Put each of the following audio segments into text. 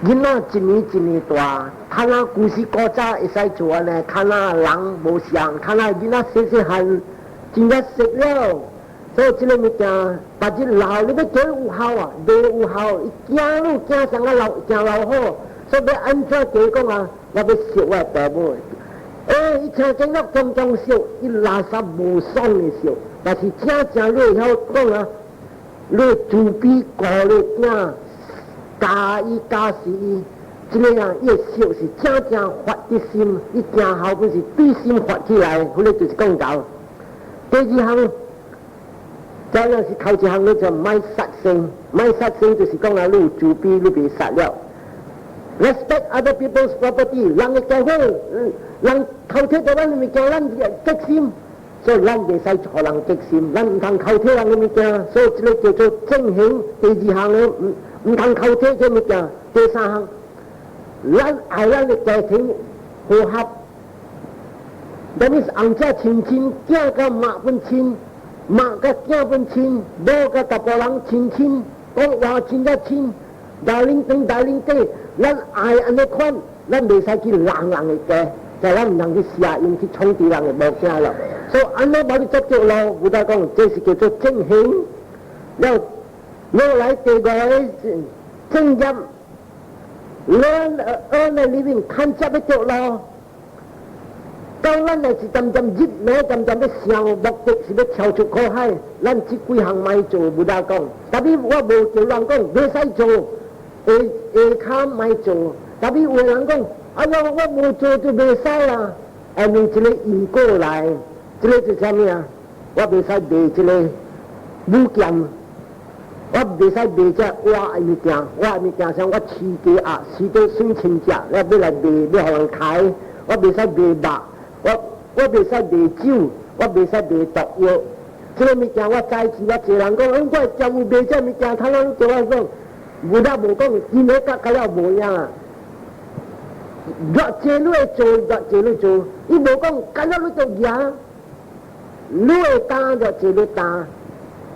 囡仔一年一年大，看那故事古早会使做呢，看那人无像，看那囡仔细细汉真正熟了，所以这个物件，把这老你要叫有效啊，未有效，伊惊路惊上个老惊老好，所以要安怎叫讲啊？我要熟我爸母。伊听见了刚刚熟，伊垃圾无爽的熟，但是正你晓讲啊，你自比高你惊。加伊加是伊，这个样越熟是真发的心，伊行后不是对心发起来，迄个就是讲到。第二项，这样是头一项，你就卖杀生，卖杀生就是讲啊，你自卑你被杀了。Respect other people's property， 人嘅家伙，人偷聽咗咱物件，咱激心，所以咱袂使互人激心，咱唔通偷聽人嘅物件，所以这个叫做正行。第二項咧，唔通偷聽嘅物件。第三項，咱愛咱嘅家庭和諧。等於是翁家親親，囝甲媽本親，媽甲囝本親，某甲大波人親親，講話親一親，大領地，咱愛安尼款，咱袂使去人嘅家。就咱唔能去下用去衝擊人嘅無驚啦，所以安尼把你執着咯，有得講，這是叫做正行。然後攞來第二個正入 ，learn earn a living， 看執得着咯。當咱係是漸熱咩，漸要上目的是要跳出苦海，咱這幾項咪做有得講。特別我無叫人講，袂使做，下卡咪做，特別有人講。哎呀，我冇做就袂使啦！下面一個移過來，這個是啥物啊？我袂使賣這個武劍，我袂使賣這畫的物件，畫的物件像我飼雞鴨，飼到水清隻，我要來賣，要互人開。我袂使賣肉，我袂使賣酒，我袂使賣毒藥。這個物件我早期我一人講，我教有賣這物件，他人對我講，有得無講，今日甲了無樣啊！越借你做，越借你做，伊無講，今日你做嘢，你會打就借你打。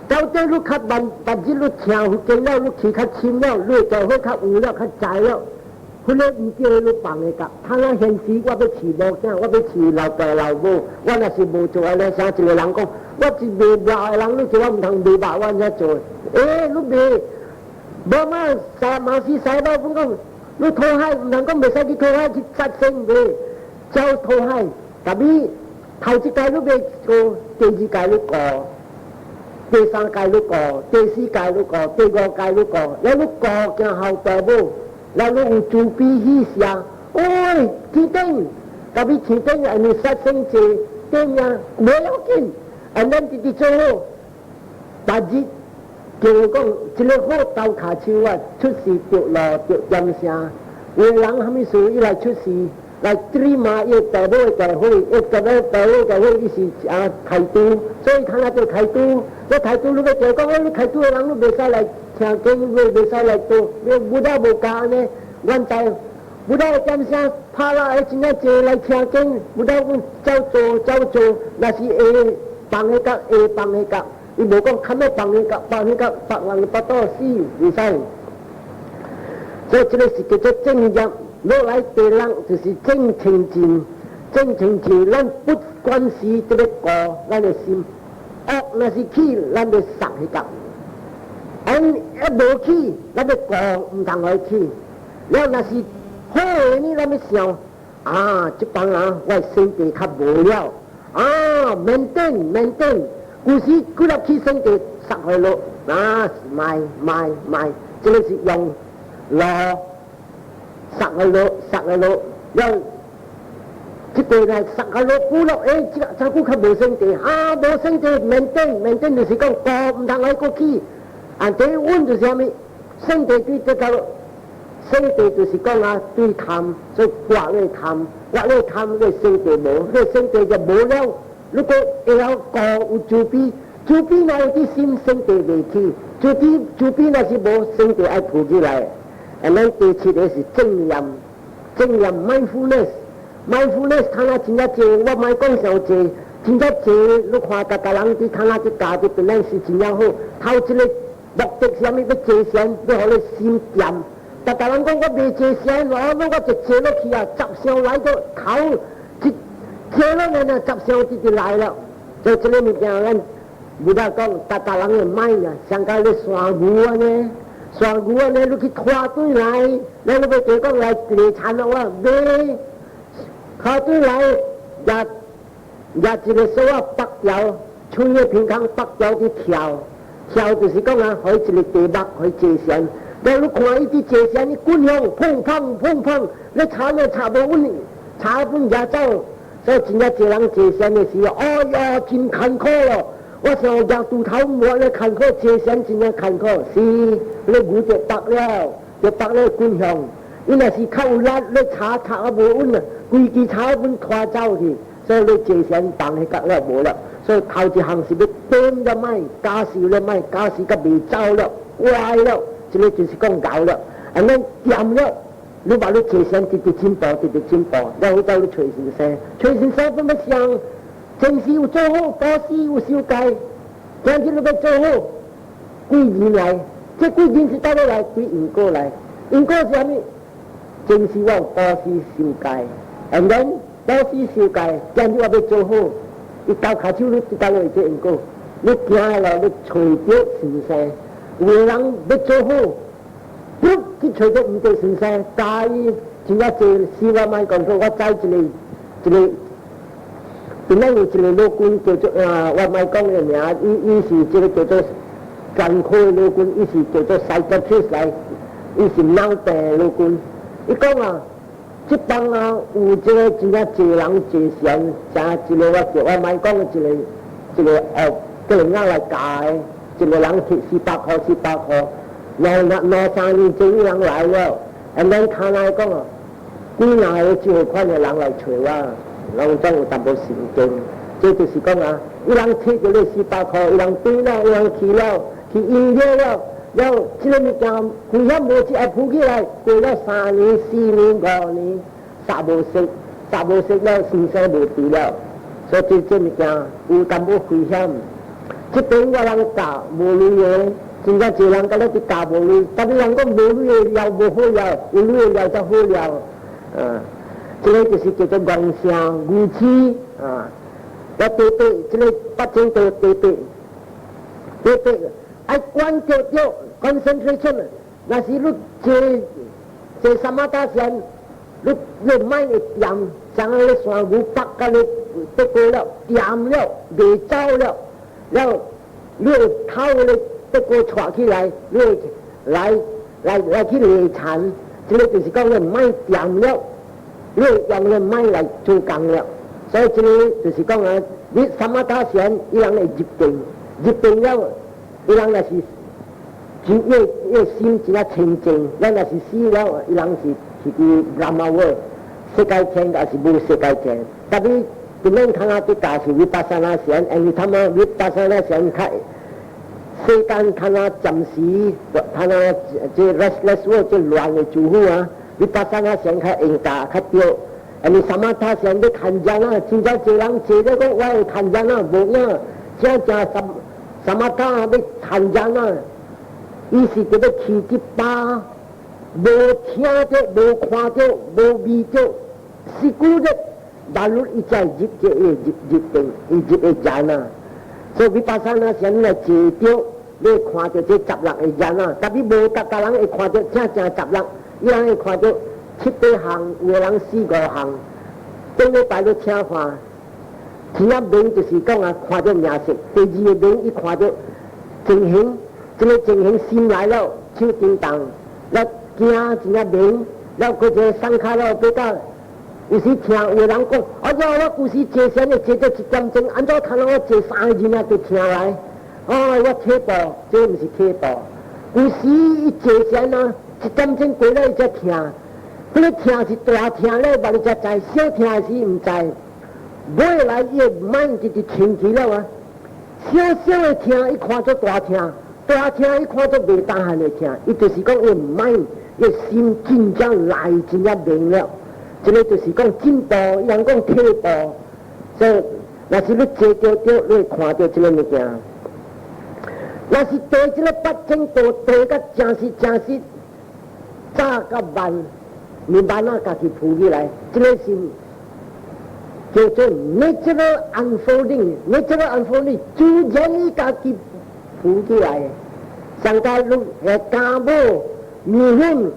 到底你較慢，但是你聽見了，你氣較深了，你就會較有了，較知了。佢咧唔叫你放嘅㗎，他那現時我要飼無啥，我要飼老爸老母，我若是無做咧，像一個人講，我是賣肉嘅人，你叫我唔通賣肉，我才做。你賣，無嘛馬是使到咁講。你討海唔能講袂使去討海去殺生嘅，走討海。特別頭一屆你未過，第二屆你過，第三屆你過，第四屆你過，第五屆你過，然後你過驚後爸母，然後你有自卑意識啊！喂，天頂，特別天頂係你殺生節點呀？冇要緊，咱直直做好，但係。叫講，一個好刀卡手啊，出事着路着陰聲。有人蝦米事伊來出事，來追罵伊爸母嘅大會，伊個咧爸母大會伊是開刀，所以睇下就開刀。你開刀你要就講，你開刀嘅人你袂使來聽經，你袂使來做，你冇得無教呢？原在冇得陰聲，拍啦係真係坐來聽經，冇得走做，那是會放嘅甲會放嘅甲。伊無講看咩放人不多死，唔使。所以這個是叫做正入，攞來對人就是正清淨，正清淨，咱不管是這個過，咱就心惡那是起，咱就殺去甲。一無起，咱就過唔通來起。然後那是好嘅呢，咱就想這幫人我身體較無了maintain。故事佢入去身體殺去咯，賣，這個是用羅殺去咯，然後這個呢殺去咯，古咯，這個較無身體，無身體maintain就是講過唔通來過去，第一運就是啥物？身體對這個身體就是講對貪，所以刮你貪，你身體無，你身體就無了。如果會曉過有自卑那有啲心身體未起，自卑那是無身體愛抱起來。咱第七個是正念 mindfulness，睇下真正濟，我唔講上濟，真正濟，你看大人啲睇下啲家啲本來是真正好，頭一個目的是啥物？要濟善，要互你心掂，大家人讲我未坐声，我就坐落去啊，十声来到头，坐落来呢，十声就来了。所以这个物件咱不要讲，大家人的买啊，像讲你山牛啊呢，山牛啊呢，你去拖队来，咱你要就讲来地产了啊，买拖队来也一个手啊拔掉，吹个平康拔掉去跳就是讲啊，可以一个地目可以坐声。但你看伊啲坐声，伊滚响砰砰砰砰，你查无稳，查稳也走。所以真正一人坐声的时候，哎呀，真坎坷咯！我想让肚头摸咧坎坷，坐声真正坎坷。是，你牛就拔了滚响。伊若是靠有力，你查啊无稳啊，规支查稳拖走去，所以你坐声放迄角了无了。所以头一项是要点了买，假使了买，假使甲未走了，歪了。这个就是讲搞了，咱掂了，你话你坐声直进步，然后到你吹先生怎么想？正事有做好，大事有修改，今天你要做好，几年来，这几年是到底来对因果来，因果是啥物？正事我大事修改，and then 大事修改，今天我要做好，你到下手你到底做因果，你行了你吹着先生。有个人要做好，不去找到唔对先生，介意真正做四万万讲说，我知一个，本来有一个老官叫做我咪讲个名，伊是这个叫做专科老官，伊是叫做psychiatrist来，伊是脑病老官。伊讲啊，这帮啊有这个真正济人济善，加一个我咪讲个一个个人来教。一个人贴400块，两三年这个人来了，咱看来讲啊，几哪有这款的人来找我，人总有淡薄神经，这就是讲啊，有人贴着你400块，有人对了，有人去了，去医疗了，然后这个物件危险无一下扑起来，过了3年、4年、5年，啥无识了，先生无治了，所以这物件有淡薄危险。这边我人教无类的，真正一人甲咱去教无类，但是人讲无类的了无好了，有类的了才好了。这个就是叫做妄想愚痴我对，这个八正道对，爱关照着 concentration， 那是你这什么大神，你买会掂，像那个山牛拔甲你得过了，掂了，未走了。然后你头咧得个带起来，你来去理产，这个就是讲你唔买掂了，你用你唔买来做工了，所以这个就是讲啊，你什么打算，伊人来入定了，伊人若是真越心真啊清净，咱若是死了，伊人是去Brahma world，世界天还是无世界天，特别。今天看下啲假是vipassana禅，因為他們vipassana禪睇世間看下暫時，看下即 restless world 即亂嘅住戶啊，vipassana禪睇應價較掉，因為samatha禪你看人啊，真正一人坐咧講我看人啊，無啊，真正samatha你看人啊，伊是叫做氣質巴，無聽着，無看着，無味着，是故的。lalu ijai jip定，jip jana， 所以vipassana禅來坐着，你看到這雜人嘅人啊，特別無達個人會看到正雜人，伊人會看到7、8項，有個人4、5項，頂禮拜你請看，第一名就是講啊，看到名色；第二個名伊看到正形，這個正形心來了，手叮當，那驚一名，然後嗰個生卡了比較。有時聽有人講，我故事坐聲就坐咗1點鐘，按照看到我坐3個鐘就聽來，我退步，這唔是退步。故事一坐聲啊，1點鐘過來才聽，嗰個聽是大聽咧，話你才知，小聽是唔知。未來伊會慢就是清氣了啊，小的聽伊看做大聽，大聽伊看做未大漢的聽，伊就是講伊慢，伊心真正來真正明了。這個就是講進步，人講退步，所以那是你坐着，你看到這個物件。那是對這個八正道對個正是，扎个班，你把那个去铺起来，这个是叫做 natural unfolding，natural unfolding 自然你家己铺起来。上家路系家母面粉，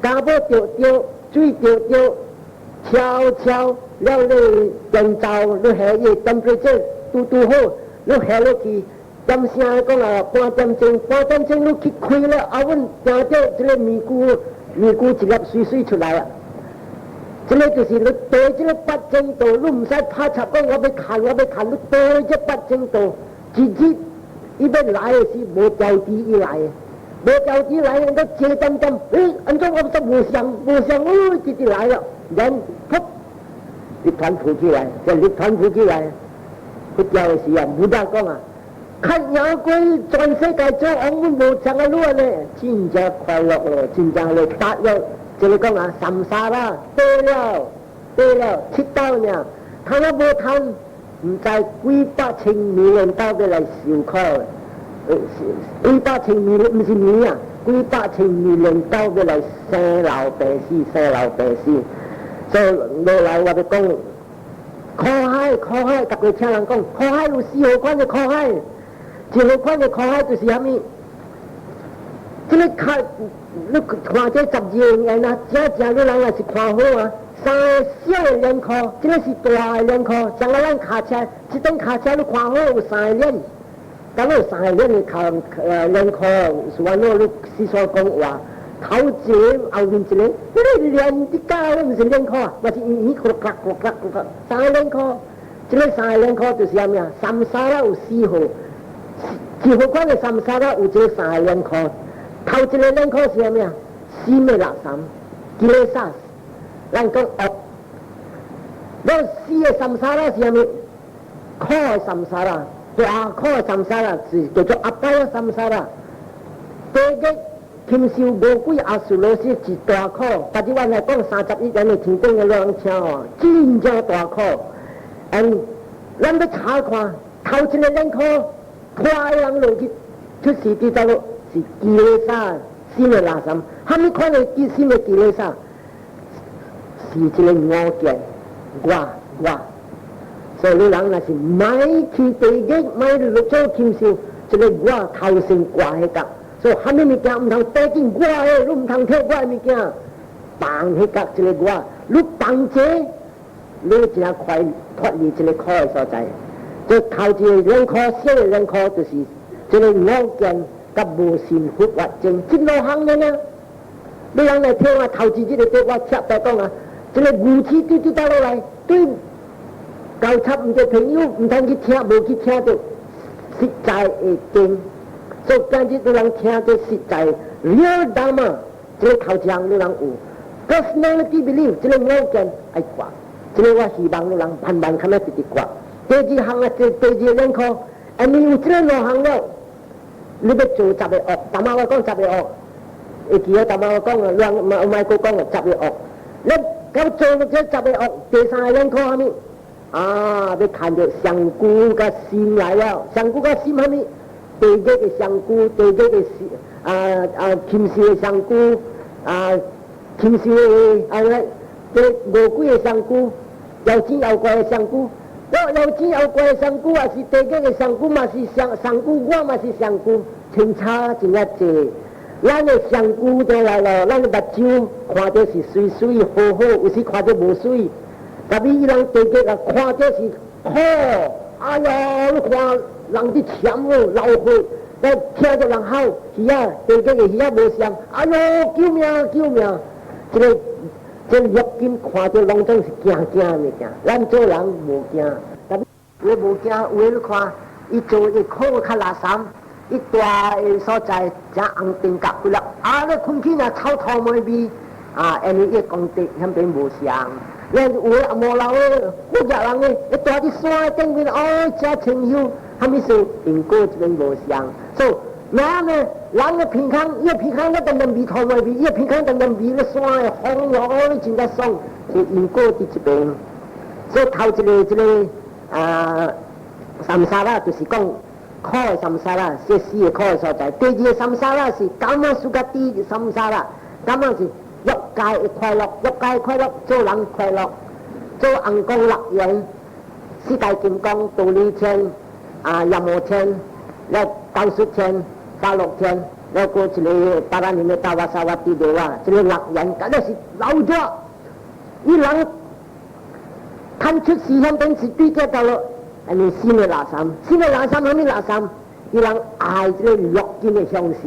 家母丢丢，水丢丢，悄悄了你电灶，你下伊 temperature 拄好，你下落去。点声讲啊，半点钟你去开了，啊，阮听到这个米菇一粒水出来啊！这个就是你对这个8精度，你唔使拍插讲我要看，你对这8精度，直接伊要来的是无条件伊来的，无条件来，人家接点，安怎我都无想，直接来了，人噗，立团浮起来，佢掉的时啊，冇得讲啊！看亚贵全世界做我们无常的路呢，真正快乐咯，真正嚟达了。这里讲啊，三沙啦，对了，七道呢，他那无贪，唔知几百千million到要来受苦，几百千million唔是million啊，几百千million到要来生老病死，所以落来我哋讲，苦海，特别听人讲，苦海有4号款嘅苦海。一号款的苦海就是虾米？这个看，你看这12年啊，正你人也是看好啊。3小的两颗，这个是大的两颗。像咱卡车，这等卡车你看好有3年，咁有3年的两颗，是话你是说讲话，头一个后面一个，你连啲家都唔是两颗啊，或是一个咔3两颗，这个3两颗就是虾米啊？三沙啦有4号。4号款的三沙啦有这3两颗，头一个两颗是虾米啊？463，几个沙？咱讲恶，咱4个三沙啦是虾米？苦的三沙啦，大苦的三沙啦是叫做阿拜的三沙啦。第一个禽兽无几阿苏罗斯是大苦，但是我来讲31年的天顶的两车哦，真正大苦。咱要查看头一个两颗。快人落去出事跌走咯，是基勒沙463，还没看到基勒沙，是一个我见我，所以你人那是买去地基买落做禽兽，一个我头先挂迄角，所以还没物件唔通带进我的，你唔通摕我的物件，放迄角一个我，你放这，你真快脱离一个苦的所在。这头一个两颗，小的两颗就是这个我见甲无心复活症，这路行的呢。你人来听我头一这个对我插在讲啊，这个武器对倒落来，对交叉唔对朋友唔通去听，无去听到实在的经，所以今日你人听这实在了当嘛，这个头一项你人有 personality belief， 这个我见爱挂，这个我希望你人慢慢看得直直挂。第二项啊，第二两颗，你有这个路行了，你要做10个恶，大妈我讲10个恶，会记得大妈我讲啊，两麦哥讲啊10个恶，你搞做这10个恶，第3个两颗虾米？啊，你看到香菇甲心来了，香菇甲心虾米？第一个香菇，第二个禽兽的香菇，禽兽的这无几个香菇，又尖又怪的香菇。我有钱有贵的香菇，还是地基的香菇嘛是香菇，我嘛是香菇，相差真啊济。咱的香菇都来了，咱的目睭看到是水水好好，有时看到无水。但是伊人地基啊，看到是好，哎呀，你看人伫抢哦，老血，咱听到人吼，鱼啊，地基的鱼啊无相，哎呦，救命！这肉眼看到拢总是惊的物件，咱做人无惊，但你无惊，有你看，伊做一苦较垃圾，伊大的所在真红灯夹不了，你困起那臭土味味，因为伊功德那边无相，咱有的无老的，古只人的，一大啲山顶面真清幽，他们说因果这边无相，所以。那呢，人的平康，伊平康个等人味头味味，伊平康等人味个山的风你真个爽，是因果伫这边。所以头一个三沙啦，就是讲苦的三沙啦，这4个苦的所在。第二个三沙啦是甘玛苏加地三沙啦，咁樣是欲界的快樂，欲界快樂做人快樂，做អង្គ公樂園、世界金剛、道理天、任何天、แล้ว高速天、法樂天，แล้วก็จะเลยpara nimeta wasawati dewa，จะเลย樂園，咁就是老咗，依兩看出時間等是對嘅到咯，อันนี้新嘅垃圾，新嘅垃圾係咩垃圾？依兩愛這個樂見嘅享受。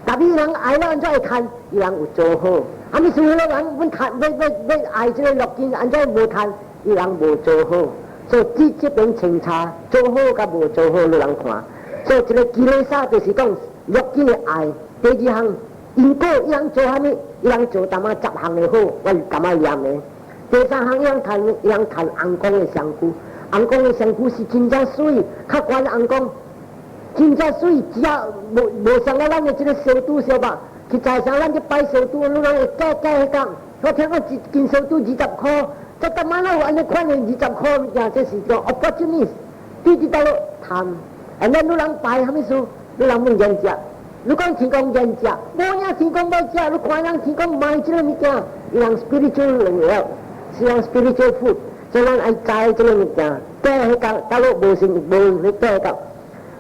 特別人愛了，再看，伊人有做好。阿咪所有人，阮看，要愛這個樂見，安怎無看，伊人無做好。所以這邊清查，做好甲無做好，你人看。所以這個基本上就是講樂見嘅愛。第二項，因果伊人做啥物？伊人做淡仔10項嘅好，我感覺念嘅。第三項，伊人看紅光嘅香菇，紅光嘅香菇是真正水，較懸紅光。真正水，只要無像咱的這個小肚小吧，去在上咱就擺小肚，你人會加講。我聽講一斤小肚20塊，這當晚有安尼款的20塊物件，這是個 opportunist， 對到貪。然後你人擺啥物事，你人muốn人食。如果天公人食，無影天公要食，你看人天公賣這個物件，伊人 spiritual 了，是人 spiritual food，所以咱愛知這個物件，對迄個大陸無成無你對個。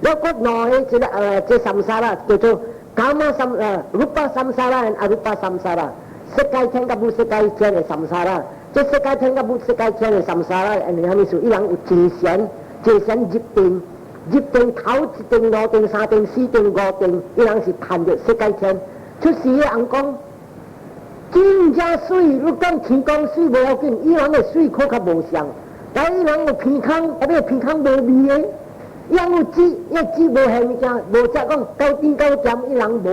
แล้วก็น้อยจะสัมสาระ叫做ကာမสัมรูปสัมสาระ和อรูปสัมสาระ世界天กับบุ世界天的สัมสาระ這世界天กับบุ世界天的สัมสาระอันนี้มีส่วนอีหลังอุจิเสียน10頭1定2定3定4定5定อีหลัง是談着世界天出事嘅人講真正水你講天公水無要緊อีหลัง嘅水可較無相但係อีหลัง嘅鼻孔特別鼻孔無味嘅伊人有籽，伊籽無係物件，無只講9點9點，伊人無，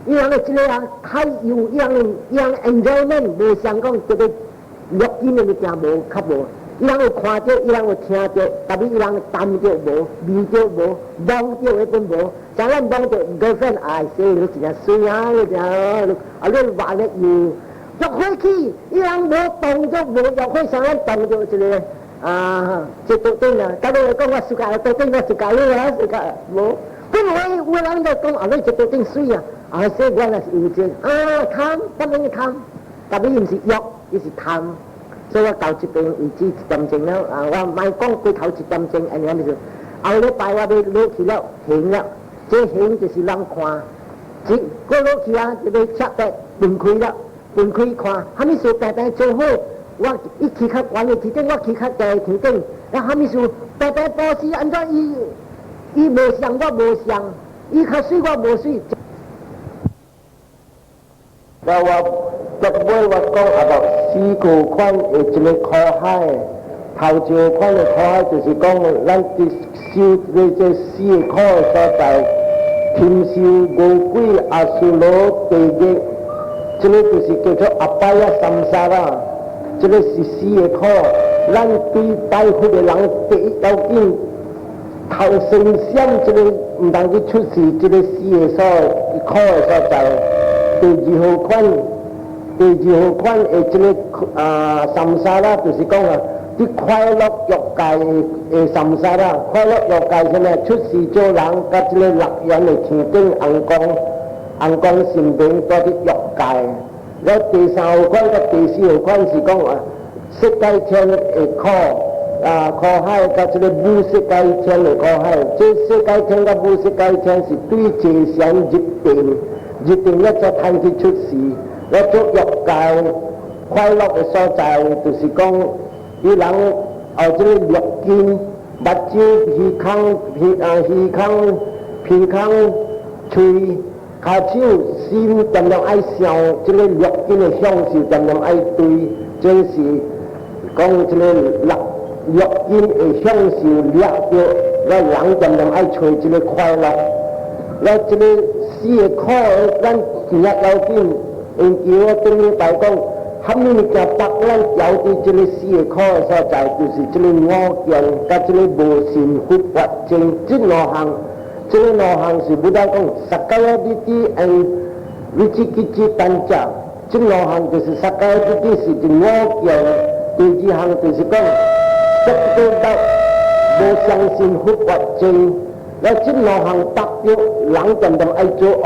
伊人嘅即個啊太油，伊人 enjoyment 無像講這個樂見嘅物件無較無，伊人有看到，伊人有聽到，特別伊人談到無，味到無，望到迄本無，像咱望到 girlfriend 哎，說你真係水啊，你真係，啊你話咧油，入開去，伊人無動作無，入開像咱動作即個。這到底啦，假如講我世界到底我世界啦，世界冇，本來有人就講啊，你這到底水啊，說我那是有錢貪，當然貪，特別唔是欲，伊是貪，所以我到這邊為止一點鐘了，我唔係講過頭一點鐘，安尼咪就，後禮拜我要攞去了，行了，這行就是人看，這過攞去啊，就要拆得分開了，分開看，哈咪說大大做好。我一起較懸嘅天頂，我起較低嘅天頂，然後啥物事？大大保持按照伊無像我無像，伊較水我無水。那我昨尾我講4個款嘅一個科海，頭一個款嘅科海就是講咱啲修這4個科嘅所在，天修無鬼阿修羅地獄，這個就是叫做阿巴呀三沙啦。這個是4個科，咱對拜佛的人第一要緊，頭先先這個唔通去出示這個4個科的所在。第2號款的這個三沙啦，就是講啊，啲快樂欲界的三沙啦，快樂欲界是咩？出世做人，甲這個樂園的天頂紅光神明多啲欲界。แล้ว第3號款กับ第4號款是講世界天的科海กับ這個無世界天的科海，這世界天กับ無世界天是對界線入定一隻睇去出世，แล้ว做欲界快樂的所在，就是講啲人這個樂見目睭鼻孔嘴。下手心盡量愛想，這個樂見的享受盡量愛對，這是講這個樂見的享受了咗，咱人盡量愛找這個快樂。那這個4個科，咱今日要緊研究對你來講，他們嘅答案有啲這個4個科的所在，就是這個五見甲這個無善佛法正這2項。這個5項是不但講sakaya ditti and vicikicca panca，這5項就是sakaya ditti是第5件，第2項就是講識到無相信佛法正，那這5項達到人盡量愛做惡，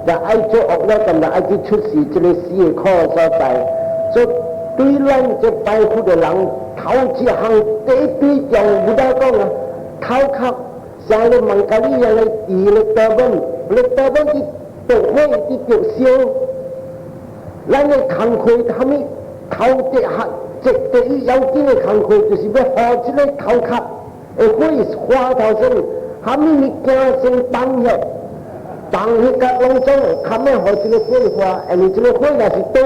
就爱做恶了，咁就爱去出事，这个死的苦所在。所以对咱这拜佛的人，头一项第一对象不得讲啊，头壳像你孟加利人嚟移嚟德本，嚟德本啲毒灰啲毒燒，咱嘅工課他們頭第下即第一要緊嘅工課就是要學這個頭殼，會花頭先，他們物件先當血。當迄個攏總，他們學這個火花，你這個火若是多，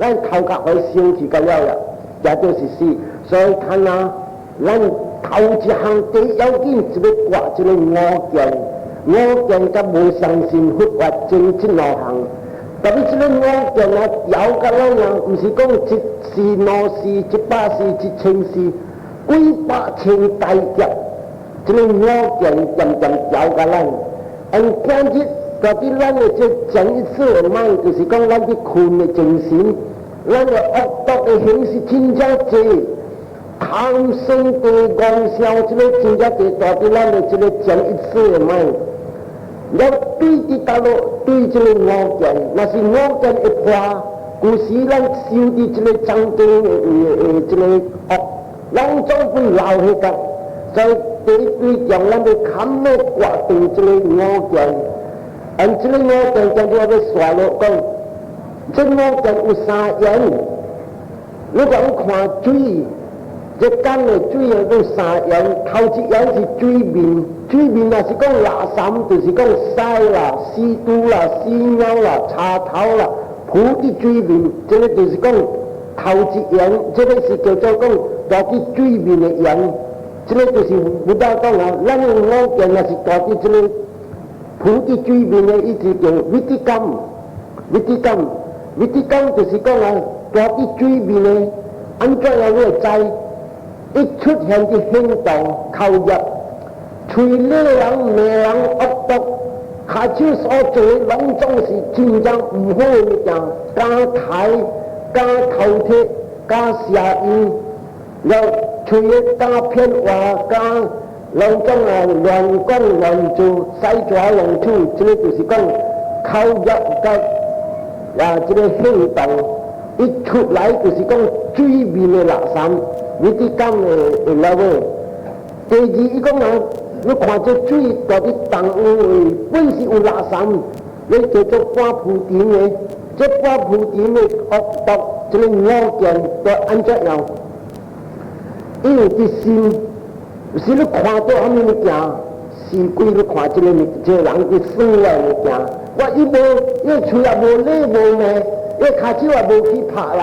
咱頭殼會燒起個了啦，也就是死。所以看啊，咱頭一項第一要緊就要掛這個五件甲無相信佛法真兩項。特別這個五件啊，有甲咱啊，唔是講一世、兩世、100世、1000世，幾百千大劫，這個五件漸漸有甲咱。今日到底咱嘅即整一次嘅賣，就是講咱啲困嘅精神，咱嘅惡毒嘅形式真正多，貪生地妄想，即個真正多，到底咱嘅即個整一次嘅賣，要對啲大陸對即個惡件，那是惡件一破，故時咱受啲即個爭競即個惡，咱總會留起個，所以。對將咱哋冚咩掛定這個五件，按這個五件叫做要說落講，這五件有三樣。如果我看水，這間嘅水有三樣，頭一樣是水面，水面也是講垃圾，就是講屎啦、屎肚啦、屎尿啦、茶頭啦，鋪啲水面，這個就是講頭一樣，這個是叫做講到啲水面嘅樣。這個就是不大講啊，咱嘅五件也是到啲這個普啲水面嘅意思叫威地金就是講啊，到啲水面嘅按怎樣嘅在一出現啲行動扣入，隨呢人命人惡毒，下手所做嘅攏總是真正唔好嘅物件，加睇、加頭貼、加邪意，又隨嘅加偏話加兩種亂講亂做，使抓亂處，這個就是講扣入嘅這個行動，一出來就是講水面嘅垃圾，呢啲咁嘅垃圾。第二一講啊，你看這水到啲動物本是有垃圾，你叫做半鋪點嘅，這半鋪點嘅惡毒，這個五件都按怎樣？因為啲心，是你看到什麼物件，是歸你看這個人嘅生來物件。我伊喙也無理無命，伊骹手也無去拍人，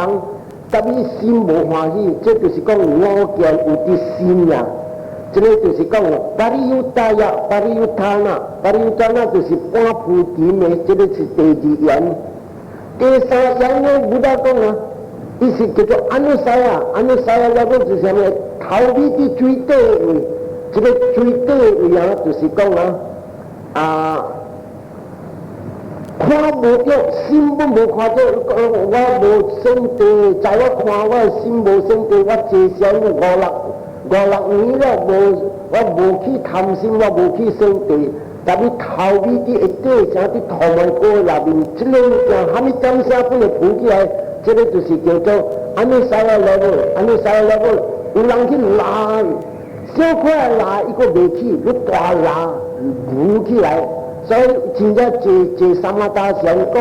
但伊心無歡喜，這就是講五件有啲心呀。這個就是講巴里有大呀，巴里有他那，巴里有他那就是半鋪點嘅，這個是第二樣。第三樣呢，唔得講啊。意思叫做安尼西啊，要講就是咩？頭尾啲最低位，這個最低位啊，就是講看無到，心都無看到，我無生地，在我看我心無生地，我至少5-6年了，我無去貪心，我無去生地，但係頭尾啲一堆像啲頭毛哥入面，這個像蝦米金沙本嚟鋪起來。這個就是叫做安尼西亞 level，有人去拉，小塊拉一個未起，你大拉扶起來，所以真正坐三啊大神講，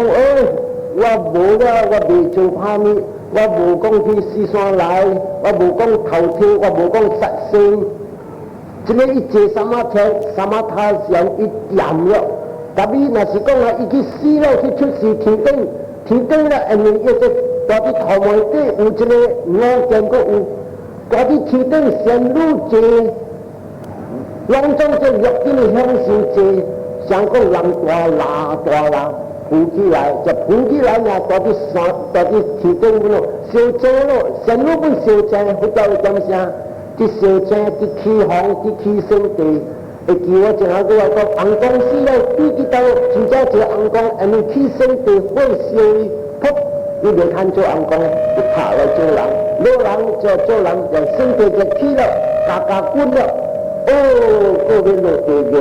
我無了，我未做蝦米，我無講去四川來，我無講頭天，我無講實性，這個一坐三啊大神一掂了，特別若是講啊，伊去死了去出事天燈啦，因為一隻。嗰啲頭毛啲有這個五件個有，嗰啲天燈上路濟，兩種隻肉啲嘅享受濟，想講人大啦，鋪起來就鋪起來呀，嗰啲天燈嗰度燒正咯，上路本燒正，好多點聲，啲燒正啲起行啲起升地，會叫我正下個話講紅光絲咧，對啲到真正隻紅光，因為起升地會燒撲。你別看做紅光，你拍來做人，老人就做人就身體就起了，嘎嘎滾了，嗰邊落地嘅，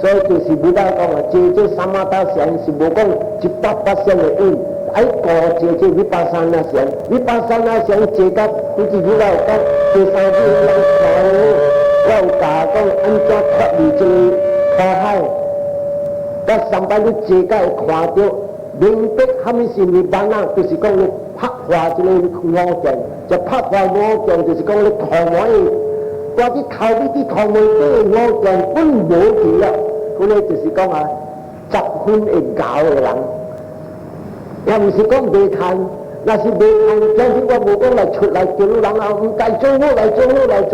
所以就是不大讲啊，这三马达线是无讲100%的准，爱过这维巴山那线，维巴山那线这个不是知道讲第三句讲要打讲按照脱离这靠海，甲上班你这个会看到明白他们是日本啊，就是讲你拍画这个五件，就拍画五件就是讲你看完。我啲靠呢啲靠妹啲我人本冇佢啦，佢咧就是講啊，集歡會搞嘅人，又唔是講未睇，那是未睇，將啲我冇講嚟出嚟叫人啊，唔計做我嚟做我嚟做，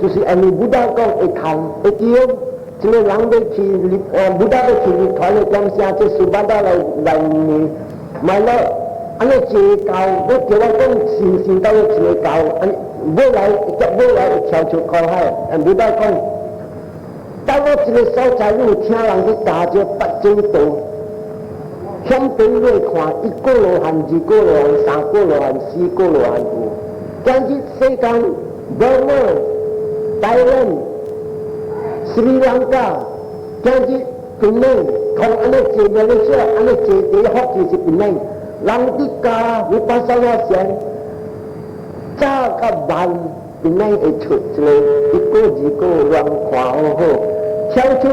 就是人哋不但講會睇，會叫，即係人哋去不但去去台嚟咁下，即係數把單嚟面，咪咯，安尼借教，我叫我講善都要借教，未來跳出靠海，唔得講。當我一個所在，你有聽人去打這北京道，向邊嚟看，一個羅漢、二個羅漢、三個羅漢、四個羅漢有。今日世間，越南、台灣、斯里蘭卡，今日檳城，同安尼坐嘅咧，說安尼坐地學就是檳城，人啲家你發生咗事。扎個板邊嚟會出嚟，一個二個人看好好，跳出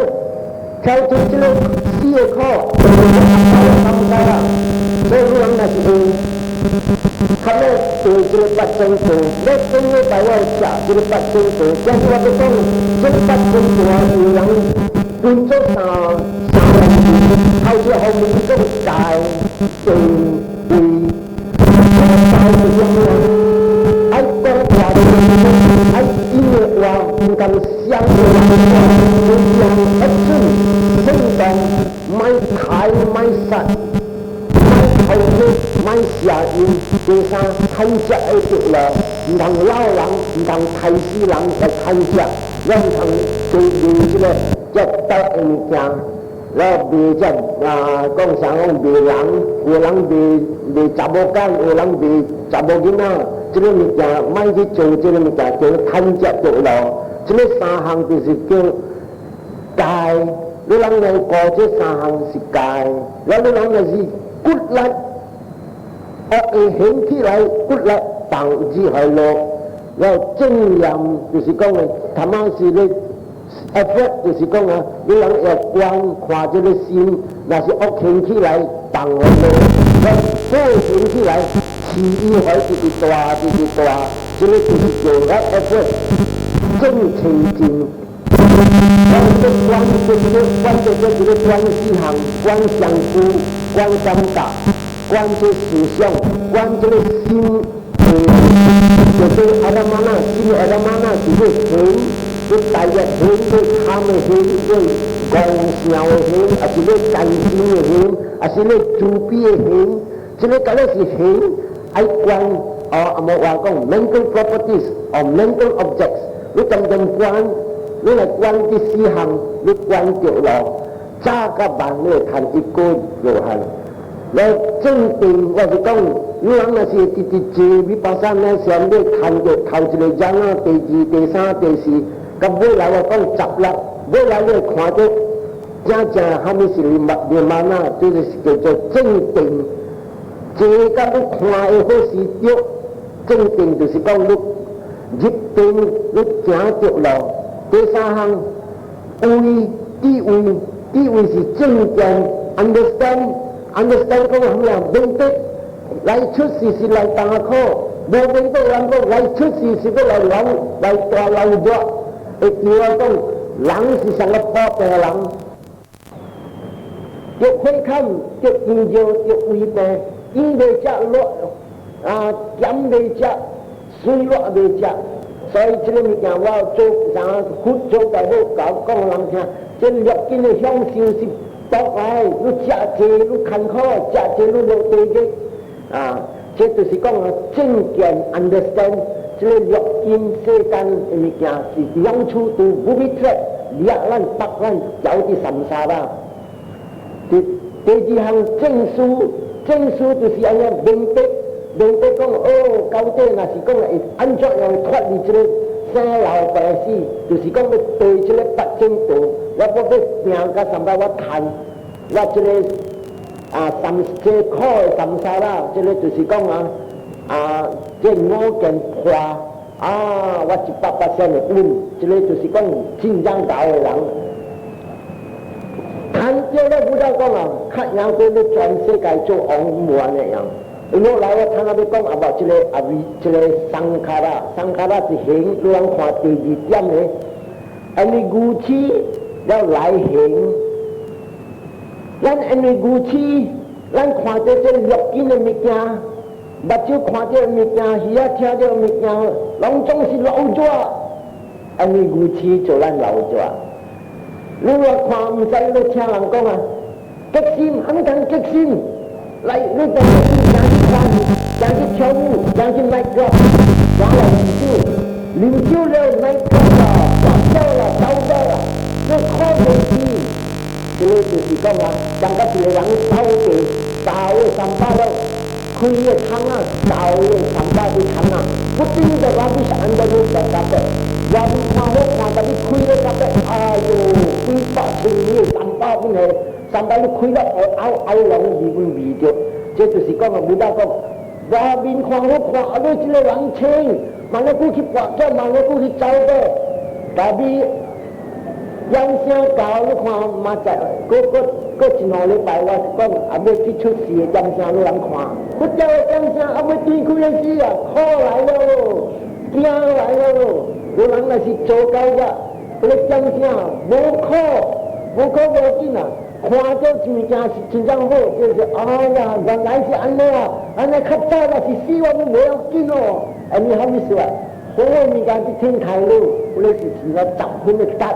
這個4個，咁啦，所以人那是他們對這個八正道，你真係把我下這個八正道，但是我哋講這個八正道啊，有人變咗後邊後面都大正會，大嘅人。愛講話的愛音樂話唔敢想嘅話，就像一種生動，買太買實，買頭嘅買下面，第三睇只嘅條路，唔同老人，唔同睇書人嚟睇只，唔同對面嘅只得物件，然後賣只講啥講賣人，有人賣雜物間，有人賣雜物囡仔。這個物件買去做這個物件叫貪只做咯，這個三項就是叫戒，你人嚟過這三項是戒，然後你人就是骨力，惡嘅興起來骨力擋住係咯，然後正念就是講嘅，他媽是你 effort 就是講啊，你人要觀看這個心，那是惡興起來擋係咯，然後好興起來。是因為就是大，這個就是做一個真清淨。我哋觀這個觀思行、觀相顧、觀三格、觀這思想、觀這個心。就是阿拉瑪那，因為阿拉瑪那就是行，就大約行，就他們行，就講笑的行，還是咧真心的行，還是咧慈悲的行，這個嗰個是行。I quan冇話講 mental properties or mental objects， 你真關，你係關啲思行，你關掉咯，揸個板你睇一個就係。你真定我是講，你諗那是啲你把山咧上你睇嘅頭一個人啊，第二、第三、第四，咁未來我講集啦，未來你看到正他們是連曼啊，就是叫做真定。這個你看的好是對，正定就是講你入定你行對路。第三項地位是正見 understand 講係咩啊？明白來出事是來打考，無明白人講來出事是要來諗來大來弱，會叫我講人是成個破病人，要會看要研究要違背。因未食落減未食，水落未食，所以這個物件我做啥佛做大好講人聽，這六根的享受是獨來，你食濟你坎坷，食濟你落地嘅，這就是講正見 understand，這個六根世間的物件是兩處都不必出，兩咱北咱有啲神沙啦。第二項正書就是安尼明白講到底若是講會安怎樣脫離這個生老病死，就是講要對這個八正道，我覺得เปียงก็สำหรับว่าทันว่าจะเลยสัมเจข้อสัมสาระจะเลยตัวสิก้องเจนโง่เจนพวาว่าจิปปัสสาวะอุ่นจะเลยตัวสิก้องจริงจังดาวหลังทันเจ้าแล้วพุทธก้องขัดยังเป็นจวนเสกายโจองมัวเนี่ยยังโน้เราท่านไปก้องอาบัติเลยอวิจะเลยสังขาระที่เห็นเรื่องความตีดีเยี่ยมเลยอันนี้กูชีแล้วหลายเห็นแล้วอันนี้กูชีแล้วความเจริญยกกินไม่กี่บัดเจ้าความเจริญไม่กี่เฮียเทียเดียวไม่กี่ลองจงสิเราจ้วอันนี้กูชีจะแล้วเราจ้วรู้ว่าความใจเราเทียหลังก็มาเก็บซิมอันกันเก็บซิมไล่รู้แต่อย่างที่ฟังอย่างที่เชื่อมูอย่างที่ไม่กลัวอย่างเราลิ้นจิ้วเลยไม่กลัวจับเจ้าละเจ้าเจ้าละเรื่องข้อเท็จจริงจะเลยตัวสิก็มาจังก็สิเลยหลังเท้าเตะสาวสัมภาระคุยทั้งนั้นสาวสัมภาระทั้งนั้นพุทธินจะรับวิชาอันเดียวกันกับว่ามีความรู้ความที่คุยกับอายุคุยต่อสิ่งนี้สัมภาระพวกนี้สัมภาระคุยแล้วเอาหลังดีบุญดีเดียวเจ้าตัวสิก็มาบุญได้ก็ว่าบินความรู้ความเอาด้วยจะเลยหลังเชงมันแล้วกูคิดว่าแค่มันแล้วกูคิดเจ้าก็แต่บียังเสียเก่าหรือความมาจากก็จีนอเลยไปว่าก็เอาไปที่ชุดเสียยังเสียหลังความกูเจ้ายังเสียเอาไปตีกูยังเสียข้อไหลแล้วเกี่ยวไหลแล้วกูหลังน่ะสิโจเก่าว่าเล็กยังเสียโบข้อโบกินน่ะความเจ้าจริงจังสิจริงจังโบ就是呀原来是อันนั้นขัดใจว่าสิสีว่ามันไม่เอากินอ๋ออันนี้เขาไม่สวยเพราะว่ามีการที่ทิ้งทางลูกเลยสิเราจับคุณเลยตัด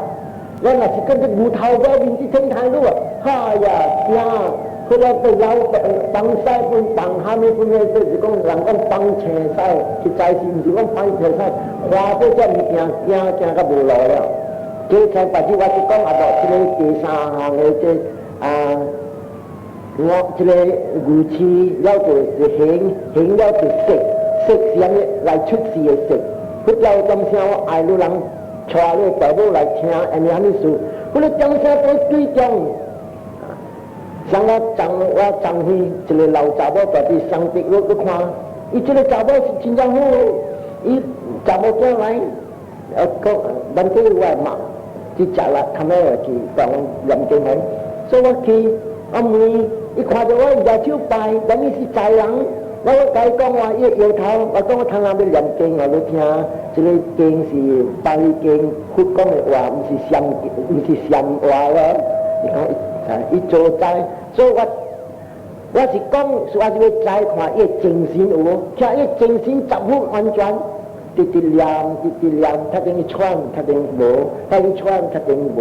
แล้วน่ะสิก็จะบูเทาว่าวินที่ทิ้งทางลูกอย่าคือเราไปเราปังไส้ปุ่นปังหามีปุ่นเลยสิก็หลังก็ปังเฉยไส้ที่ใจสิมันก็ปังเฉยไส้ความเจ้ามีแกก็บูรอแล้วเจ้าแค่ปัจจุบันที่ก็อาดอกที่เลยเกษาหางเลยเจ้างอกที่เลยกูชีแล้วจะเห็นแล้วจะเสกเสียงหลายชุดเสียเสกพุทธเราจำเสียว่าไอ้ลูกหลังชอเลยแต่ดูหลายเชียอันนี้ไม่สู้พุทธจำเสียตัวตุ้ยจังสังว่าจังที่จะเลยเราจับว่าแต่ที่สังติรู้ทุกความอีจะเลยจับว่าจริงจังหูอีจับว่าแก้ไรก็บันทึกไว้มาที่จะละทำให้ที่ต้องยำเก่งไหมสวัสดีอามีอีกความจะว่าอย่าเชื่อไปแต่มีสิใจหลังแล้วก็ไก่ก้องว่าเอี่ยวเท้าเราต้องทำงานเป็นยำเก่งเอาลูกเนี่ยจะเลยเก่งสิไปเก่งคุดก้องว่ามันสิยำว่าแล้วอีโจใจโจว่าสิก้องสุอาจิใจขวาเอี่ยจริงสินโอ้แค่เอี่ยจริงสินจับหูอันจันติดยามถ้าเป็นช่วงถ้าเป็นโบถ้าเป็นช่วงถ้าเป็นโบ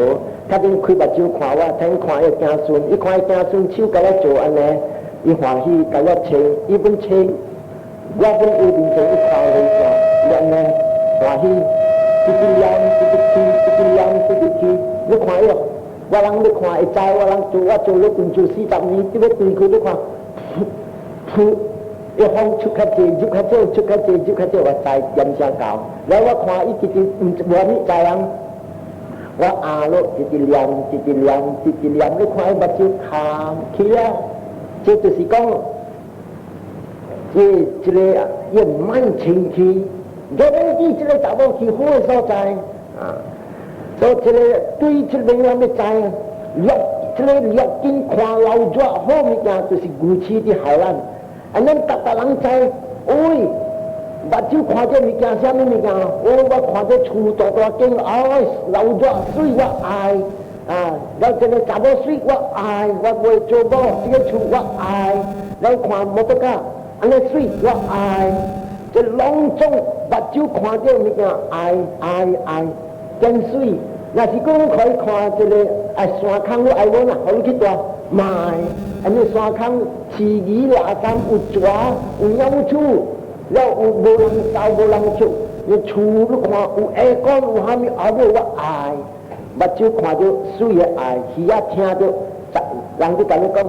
ถ้าเป็นคุยบัดจิ้วขวาว่าทั้งขวาเอกาซุนอีขวาเอกาซุนชิวกันแล้วโจอันนี้อีหัวฮีกันแล้วเชงอีเป็นเชงว่าเป็นอีเป็นเชงอีขวาเลยจ้ะอย่างนี้หัวฮีติดยามลูกขวาเอกว่าลังลูกขวาไอ้ใจว่าลังจูว่าจูลูกคุณจูซีจับนี้ที่ว่าตีคือลูกขวาเดี๋ยวห้องชุกขจีจุกขจีว่าใจยำเชียงเก่าแล้วว่าขวาอีกิติบัวนี้ใจยังว่าโลกจิตเลียมด้วยขวาบัดจิ้วขามขี้แล้วเจ้าตัวสีก้องจะเลยยังมั่นชิงขี้เดี๋ยวนี้จะเลยจับว่าขี้หัวเศร้าใจจะเลยตุ้ยจะเลยยังไม่ใจจะเลยอยากกินขวาเราจ้าห้องมีการตัวสีกูชีที่หายลันอันนั้นตัดตะลังใจโอ้ยบัดจิ้วขวาจะมีการเสียไม่มีการโอ้ว่าขวาจะชูตัวเก่งเราจ้าซุยว่าอายเราจะได้จับว่าซุยว่าอายว่าบวยโจบอเสียชูว่าอายแล้วความมตกะอันนั้นซุยว่าอายจะลองจงบัดจิ้วขวาจะมีการอายเก่งซุยนาทีก็คอยขวาจะเลยไอ้สวาคังว่าไอ้วันน่ะเขาคิดว่าไม่อันนี้สวาคังชีกีหลาการอุจวาอุญาอุชูแล้วอุโบราณสาวโบราณชูเนี่ยชูลูกขวาอุเอก้อนอุฮามีอาวุธว่าอายบัดจิ้วขวาจะซุยอายขี้ยาเทียจะหลังที่กันแล้วก็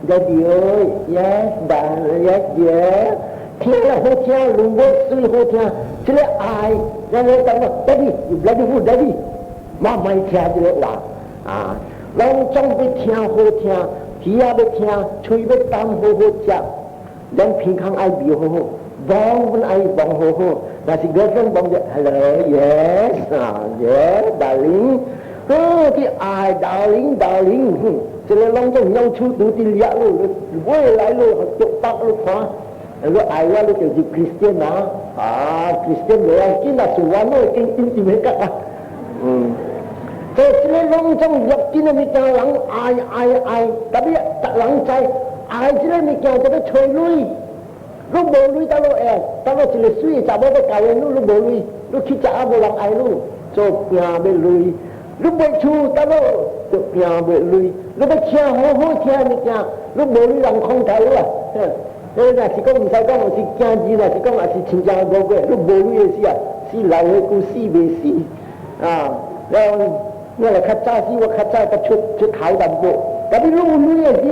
เดี๋ยวyes ได้ yes เทียแล้วหัวเทียลุงโบซุยหัวเทียจะเลยอายแล้วเลยกันว่า daddy you bloody fool daddy มาไม่เทียจะเลยว่า人总要听好听，耳要听，嘴要啖好好食，咱平常爱味好好，望本爱望好好，但是个人望着 hello yes yes darling， ที่爱 darling darling， 这个人总要出读的了路，未来路就白路看。lu ayah lu jadi Kristian Kristian orang kita suwano intim hekat Jadi long trong yakin mikir lang ai tapi tak lang cai ai jadi mikir jadi cuy lu boleh kalau jadi sui cabai berkawin lu boleh lu kita abu lang ai lu so pia boleh lu bercu kalau so pia boleh lu bercia ho cia mikir lu boleh lang kong tahu lah nên là chỉ có mình sai có một chỉ kia gì là chỉ có mà chỉ chính trang có cái lúc bố lui gì si lại cái cú si về si rồi như là khách cha si hoặc khách cha cái chút thái đầm bộ cái đi lúc lui gì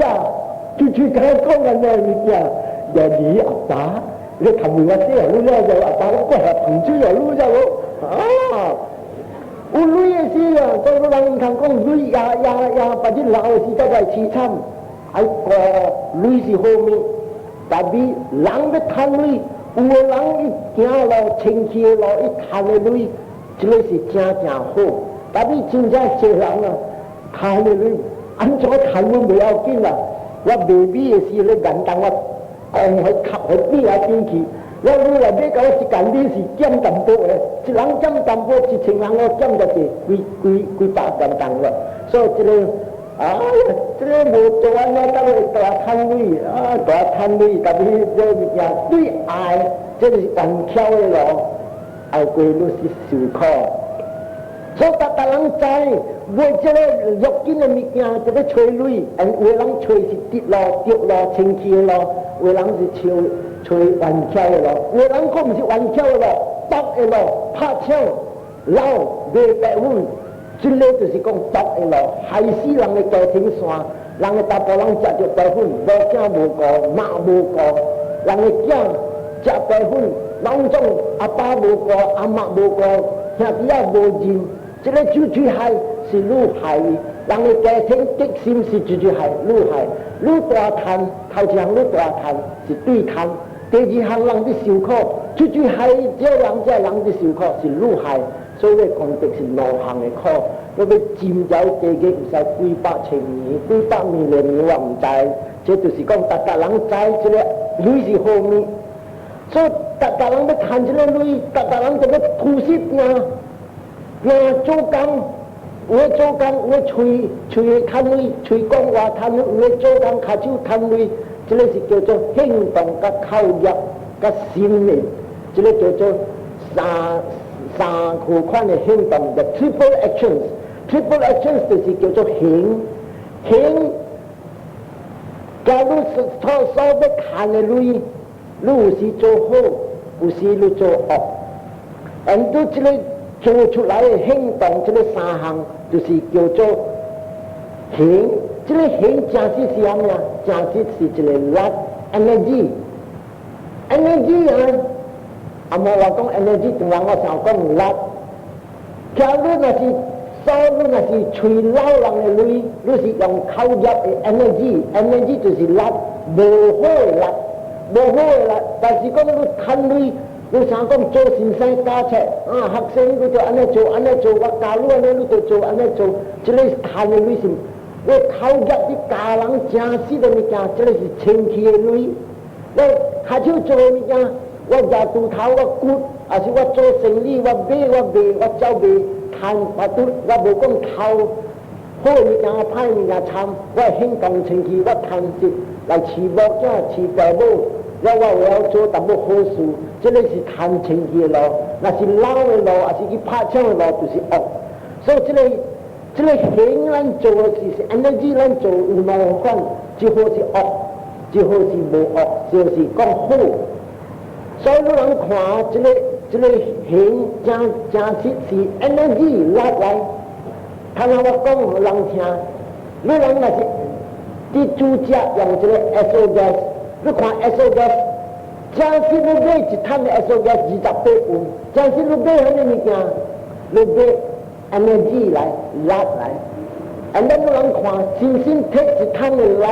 chú cái con là này gì giờ đi apa rồi thằng người ta sẽ lui ra rồi apa nó có hợp thằng chứ rồi lui ra rồi lui gì tôi có đang thằng con lui ya bà chỉ lão gì ta phải chỉ thăm ai có lui gì hôm nay tapi lang cái thanh lui lang ít kia lo chính kia lo ít thanh lui chỉ là cha hô tapi chính ra chơi lang thanh lui anh cho thanh lui mới ao kinh là và baby là lấy gần tăng và còn phải khắp phải đi ở kinh kỳ và lui là biết cái chỉ cần đi chỉ trăm tầm bộ chỉ lang trăm tầm bộ chỉ chính lang nó trăm cái gì quy ba tầm tăng rồi so chỉ là thế một chỗ anh nói tao tòa thanh lui tapi dia nhà tuy ai chứ là bằng khéo rồi ai quên luôn si sưu kho số ta lắng trái vừa chơi dọc kia là mình nhà cho nó chơi lui anh vừa lắng chơi thì tiệt lo chính kia lo vừa lắng thì chơi bằng khéo rồi vừa lắng không thì bằng khéo rồi tóc rồi phát khéo lao về bẻ hôn chỉ lấy từ sự công tác là hay sĩ làm người kẻ thính xoa làm người ta có làm chặt cho bài hôn bao cha bồ cò mạ bồ cò làm người kia chặt bài hôn long trong apa bồ cò mạ bồ cò nhà kia bồ dìn chỉ lấy chú hay是路hay làm người kẻ thính tích sim是chú hay路大谈头前路大谈是对谈第二行人的小可chú hay只人的小可是路hay所以講的是流行嘅科，佢俾佔走自己唔使幾百情義、幾百年嚟你話唔制，這就是講大家人制，這個女是後面，所以大家人要看這個女，大家人就要吐息做工，我吹看女，吹講話看女，我做工卡手看女，這個是叫做行動加口入加心靈，這個叫做三個款嘅行動嘅 triple actions 就是叫做行，假如所要看嘅路是做好，不是路做惡，然後這個做出來嘅行動，這個三項就是叫做行，這個行正是什麼呀？正是這個 energy 冇話講 energy， 仲話我常講力。假如那是所如那是吹老人嘅女，你是用口入嘅 energy 就是力，無好力。但是講你看女，你常講做先生家赤學生你就安尼做，我教你安尼你就做安尼做，這個看嘅女是，你口入啲家人正式嘅物件，這個是清氣嘅女，你下手做嘅物件。我家杜頭我骨，還是我做生意我賣我走賣攤我都我無講頭，好物件歹物件參，我行動清氣我攤蝕來飼某囝飼大母，我要做淡薄好事，這個是攤清氣咯。那是老嘅路，還是去拍槍嘅路，就是惡。所以這個行咱做嘅是 energy 咱做有兩款，一好是惡，一好是無惡，就是講好。所以人看這個行正是 energy 拉來，看下我講人聽，你人那是啲主角用這個 SOS， 你看 SOS， 正是你買一攤嘅 SOS 28元，正是你買嗰啲物件，你買 energy 來拉來， and then เราขวาสิ่งสิ่งเทศท่านไล่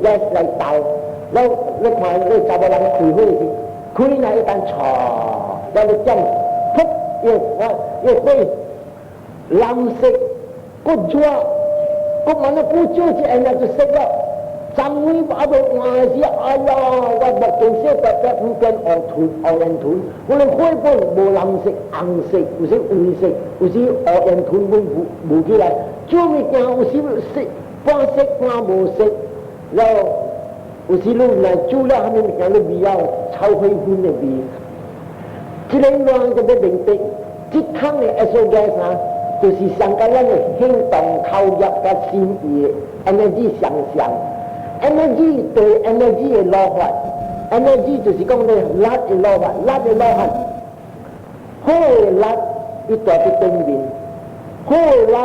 แยกไล่เตาแล้วขวาเราจะบาลังคุยด้วยสิคุยในการฉอแล้วเราจังทุกคุยลำสิก็จัวก็มันก็จัวที่อันนั้นจะเสร็จแล้วจังวิบอาบมาสิอาญาว่าบักเกณฑ์เสียแต่ผู้เป็นออกทุนออกเงินทุนวันนี้คุยปุ่นโบลำสิอังสิอุสิอุสิอุสิออกเงินทุนบุญบุญอะไรจัวมีแก่อุสิสิป้าสิป้าโบสิแล้วอุสิลูกนายจัวแล้วทำให้มีแก่ลูกบีเอาเช่าให้บุญเนี่ยบีที่เรื่องร้อนจะได้เบ่งติจิตข้างในเอสโอแกสนะ就是上个人的行动投入嘅心意 energy 想象 energy 對 energy 嘅攞法 energy 就是講你力嘅攞法力嘅攞法好力要代表正面好力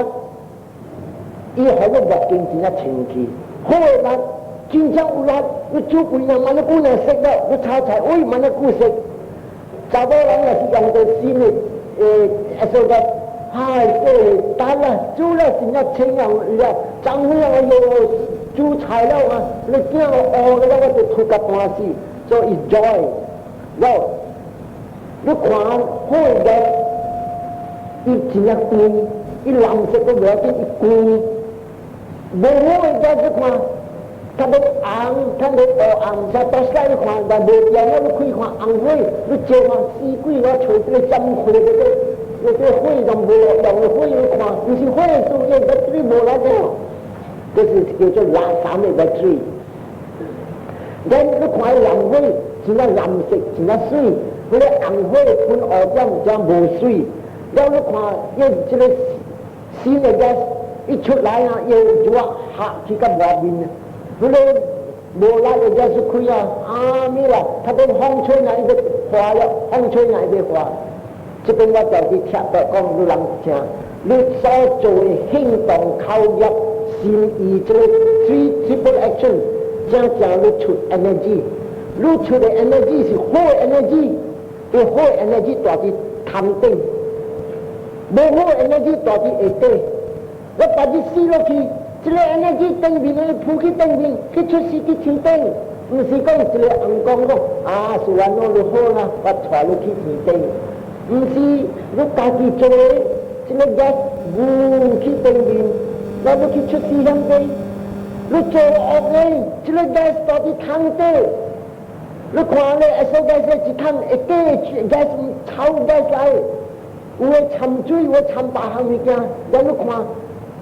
要喺個環境之下前期好力真正有力要做不一樣萬一姑娘識得要炒菜喂萬一姑識就嗰人係用到心理so that hai cái ta là chú là sinh nhật chính là chẳng phải là nhiều chú chạy đâu mà nó kia nó cái đó có thu cặp hoa gì so enjoy rồi nó khoan hôi đẹp ít chỉ là quỳ ít làm sẽ có vẻ cái ít quỳ bố hôi ra cái khoanท่านได้อ่างท่านได้อ่างจะต้องใช้ความแต่เด็กยังไม่คุยความอ่างเว้ยรู้เจ้ามาซีกุยว่าช่วยเลยจำคุยไปเลยเราจะคุยจำโบราณเราคุยความอยู่ที่คุยสู้ยังแบตเตอรี่โบราณเนี่ยก็คือเกี่ยวกับหลักสามในแบตเตอรี่เด่นก็ควายหลังเว้ยสิ่งนั้นลำสิสิ่งนั้นซุยเวลาอ่างเว้ยคุณออกจำโบซุยแล้วก็ควายยังจะได้ซีในแก๊สอีชุดหลายนะยังจัวหักที่กับบ่อบินเวลาโบราณเราจะสุขุยมีละถ้าเป็นห้องช่วยไหนไปขวาแล้วห้องช่วยไหนไปขวาจะเป็นว่าจะที่แค่แต่ก็ดูหลังเชียลูกซอโจยหิ้งตองเข้ายับซีอีจะเลย triple action จะลูกชุด energy ลูกชุด energy 是 whole energy เป็น whole energy ต่อที่ทำติ้งโบ whole energy ต่อที่เอเต้แล้วปัจจุบันเราคือจะเลย energy ตั้งบินเลยผู้คิดตั้งบินคิดชุดสิที่ทิ้งตั้งมันสิก็จะเลยอังกงก็สุวรรณโลโหนะวัดถวายลูกคิดทิ้งตั้งมันสิลูกกากีโจยจะเลยแก๊สบูคิดตั้งบินแล้วลูกคิดชุดสิยังไงลูกโจออกเลยจะเลยแก๊สต่อที่ทางเต้ลูกขวาเลยไอ้โซ่แก๊สจะทางเอเต้แก๊สเช่าแก๊สไรวัวช้ำจุ้ยวัวช้ำตาหางมีแกแล้วลูกขวา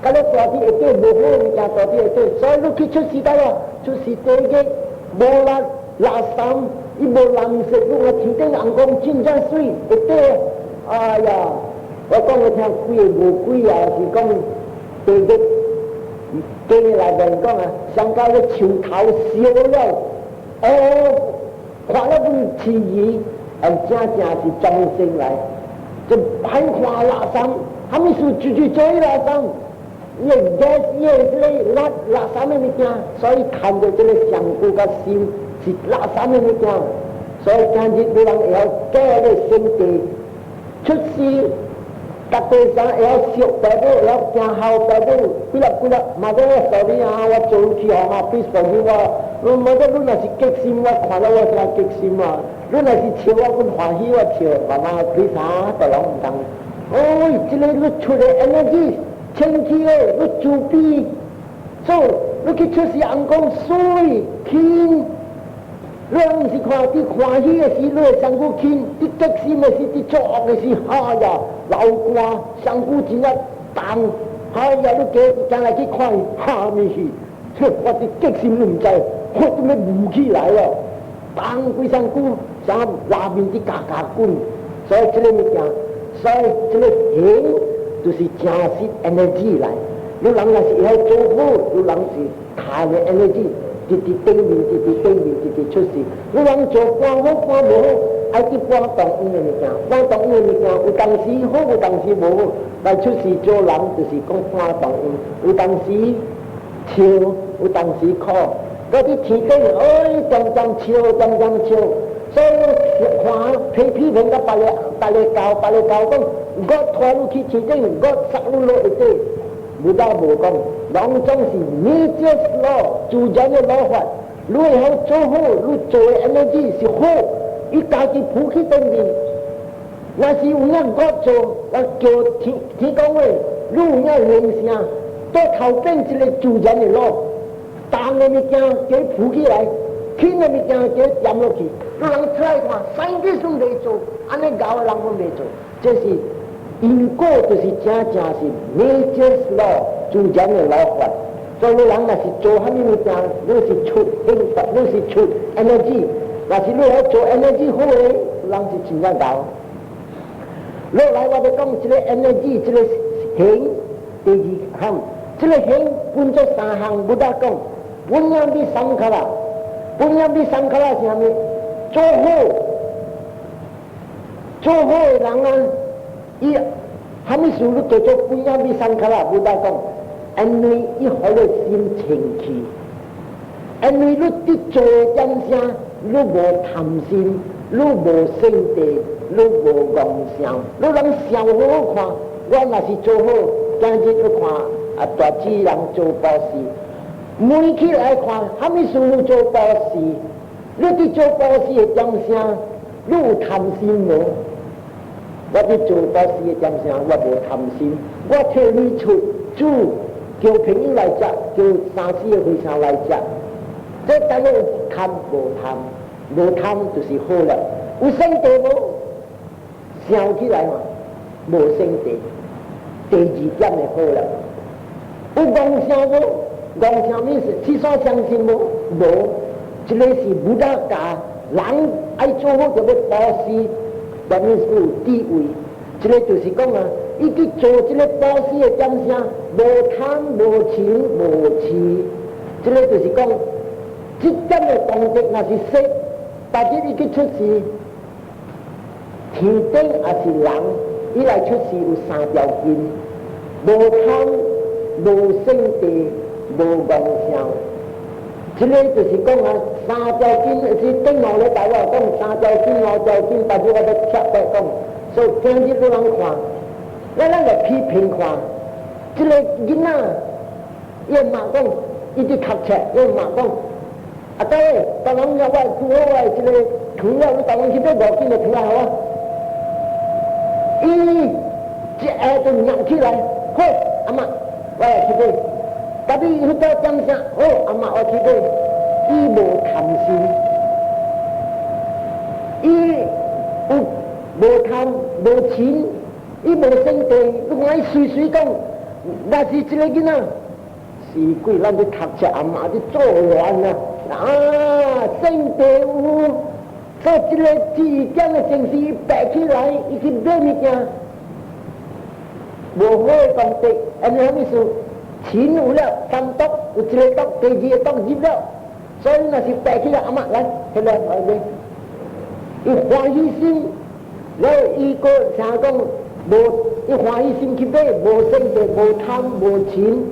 ก็เลยต่อที่เอเต้โบโหมีแกต่อที่เอเต้所以ลูกคิดชุดสีได้ว่าชุดสีเต้เก็โบราณลาซัมอีโบราณเสร็จลูกมาทิ้งเต้อังกงจินจังซุยเอเต้呀我講你聽鬼無鬼啊是講對的對嚟人講上交咗潮頭燒了看了本詞語真是眾生嚟就很看拉三他們是住在拉三因為拉三的物件所以看到這個上古嘅心是拉三的物件所以今日你人要加啲聖地出世特地上要小白布要正好白布quy律mà cái sau đi我做起行必須要我冇得你那是激心我看到我是激心啊你那是笑我本歡喜我笑媽媽佢啥都諗唔通這個你出嚟 energy 清氣哦你做啲所以你去出世眼光水輕你唔是看啲歡喜嘅事，你係上古見啲激心嘅事，啲作惡嘅事，流掛上古前一彈，你幾真係幾快咩事？我啲激心都唔制，我做咩糊起嚟咯？彈佢上古上下面啲價官，所以這個物件，所以這個形就是正是 energy 嚟。你諗嘅是要做好，你諗是睇嘅 energy。直對面出事，你諗做關好關冇好，係啲關當嘅物件，關當嘅物件有當時好有當時冇好，但出事做人就是講關當有當時笑有當時哭，嗰啲天經針笑，所以看批評得白你教講，我拖你去天經，我殺你落去啲，不大无讲，拢总是你这老自然的老法，如果好做好，你做的 energy 是好，伊家己浮起当面。若是有影我做，我叫天讲话，你有影铃声，都头变一个自然的老，重的物件叫浮起来，轻的物件叫沉落去。你人出来看，三个算袂做，安尼搞的人都袂做，这是。因果就是真是nature's law 自然的老法，所以人若是做啥物物件，你是出兴法，你是出 energy， 若是你好做 energy 好诶，人是真正搞。落来我哋讲这个 energy， 这个形，第二项，这个形分作三项，不大讲。本样比三卡啦，本样比三卡啦是啥物？做好诶人啊！伊哈咪事你做做本样比三卡啦，不大讲，因为伊好个心情去，因为你伫做点啥，你无贪心，你无生地，你无妄想，你人想好好看，我若是做好，今日去看啊大智人做报事，每起来看哈咪事你做报事，你伫做报事的点啥，你有贪心无？我伫做报事的点啥，我无贪心。我替你出煮，叫朋友来食，叫3、4个会场来食。这等于贪无贪，无贪就是好了。有生地无？想起来嘛，无生地。第二点就好了。有妄想无？妄想咩事？去所相信无？无。这个是不大假，人爱做好就要报事。人民是有地位，这个就是讲啊，伊去做这个报事的点啥，无贪无情无痴，这个就是讲，这点的动作若是说，大家伊去出事，天顶也是人，伊来出事有3条件，无贪无生地无妄想。这个就是讲啊，3条经是顶脑咧，大我讲3条经、5条经，大家我都拆开讲，所以今日都人看，咱来批评看，这个囡仔，伊嘛讲，伊伫读册，伊嘛讲，啊，各位，别人要我做好个这个糖了，你别人去买5斤的糖来好啊，伊一下就嚷起来，好，阿妈，我来去买。但是迄个点啥？好，阿妈我去买，伊无贪心，伊有无贪无情，伊无生地。你看伊随随讲，若是这个囡仔，是鬼咱伫读册，阿妈伫做完啦，啊，生地有，做这个字点的城市摆起来，伊去买物件，无好的功德，安尼啥物事？钱有了，3督有一个督，第2个督入了，所以若是摆起来，阿妈来，起来来买，伊欢喜心，然后伊个啥讲无，伊欢喜心去买，无生地，无贪，无情，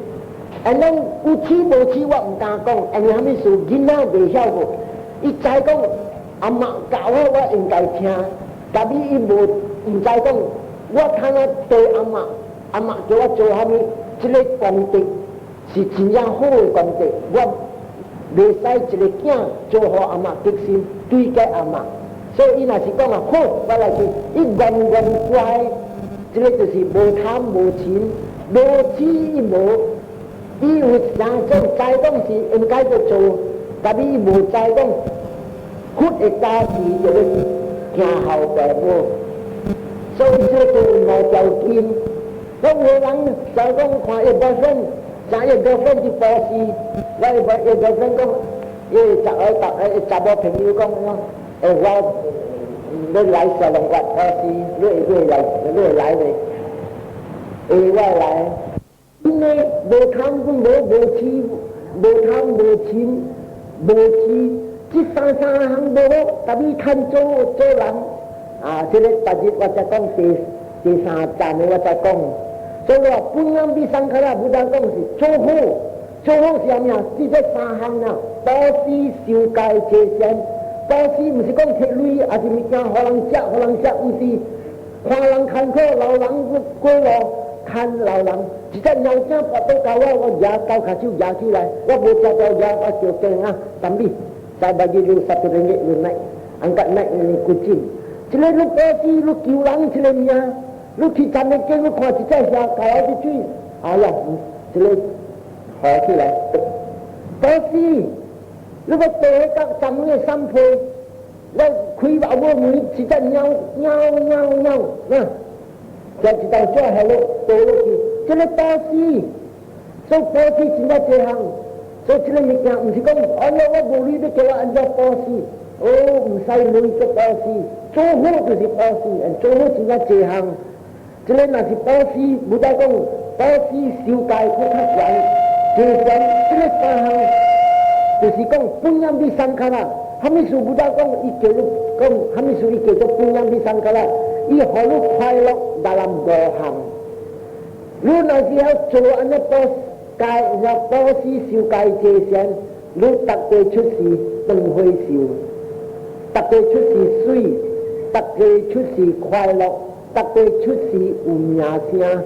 安尼有痴无痴，我唔敢讲，安尼啥物事囡仔袂晓个，伊知讲阿妈教我应该听，但是伊无唔知讲，我看啊对阿妈，阿妈叫我做啥物。这个功德是真正好的功德，我袂使一个囝做好阿妈得心对待阿妈，所以伊若是讲啊好，我来去，伊愿乖，这个就是无贪无情，无痴伊无，伊有啥种知讲是应该去做，但是伊无知讲，佛的家事就要行后爸母，所以这个5条件。我有人就讲看一个分，像一个分的报事，我一个分讲，查某朋友讲我你来小龙骨报事，你来未？我来，因为无贪无痴，无贪无情，无痴，这三项无好，但你看做人啊，这个大日我再讲第3站的我再讲。所以话本样比3卡啦，不但讲是做好是啥物啊？这3项啊，报事、受戒、节俭。报事唔是讲摕钱，也是物件互人食，毋是看人坎坷，老人过路，看老人，只在鸟家把都搞我牙搞卡就牙起来，我不知道牙我就跟啊，tapi saya bagi lu RM1 lu naik, angkat naik ni kucing. Cile lu pasti lu kiulang cile dia, lu kita nak lu kau kita siapa kalau tu cuy, ayah cile hal cile, pasti lu betul kat sampai sampai, lu kui bawa mui kita nyau, nah. Jadi kita cuba hello, tolong ni. Cile pasti, so pasti cina cehang, so cile mikir, mesti kau, ayah awak boleh tu kalau anda pasti, oh, mesti lu itu pasti, coho tu si pasti, coho cina cehang, cile nasi pasti, budak kau pasti siukai kau yang, cehang, cile pahang, tu si kau punya bisangkara, hamisu budak kau ikut kau, hamisu ikut tu punya bisangkara. Ia halus pilot dalam gohang. Lu nasi hal cowok ane pos kai na posi siu kai jesian, lu tak kue cuci penghui siu, tak kue cuci sui, tak kue cuci pilot, tak kue cuci unyasnya.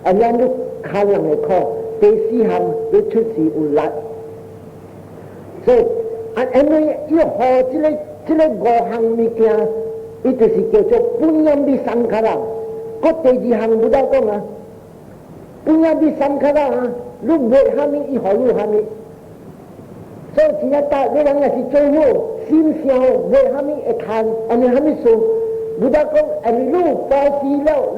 Ane lu kalang ekor, desi ham lu cuci ulat. So, ane ia hal cile gohang mikir. Itu si kecil punya bisangkara. Kau teji hang budak kau mah. Punya bisangkara, lu buat kami, ihalu kami. So ternyata dia orang si cowok, sim siau buat kami ikan, ane kami so budak kau, ane lu pasti lau,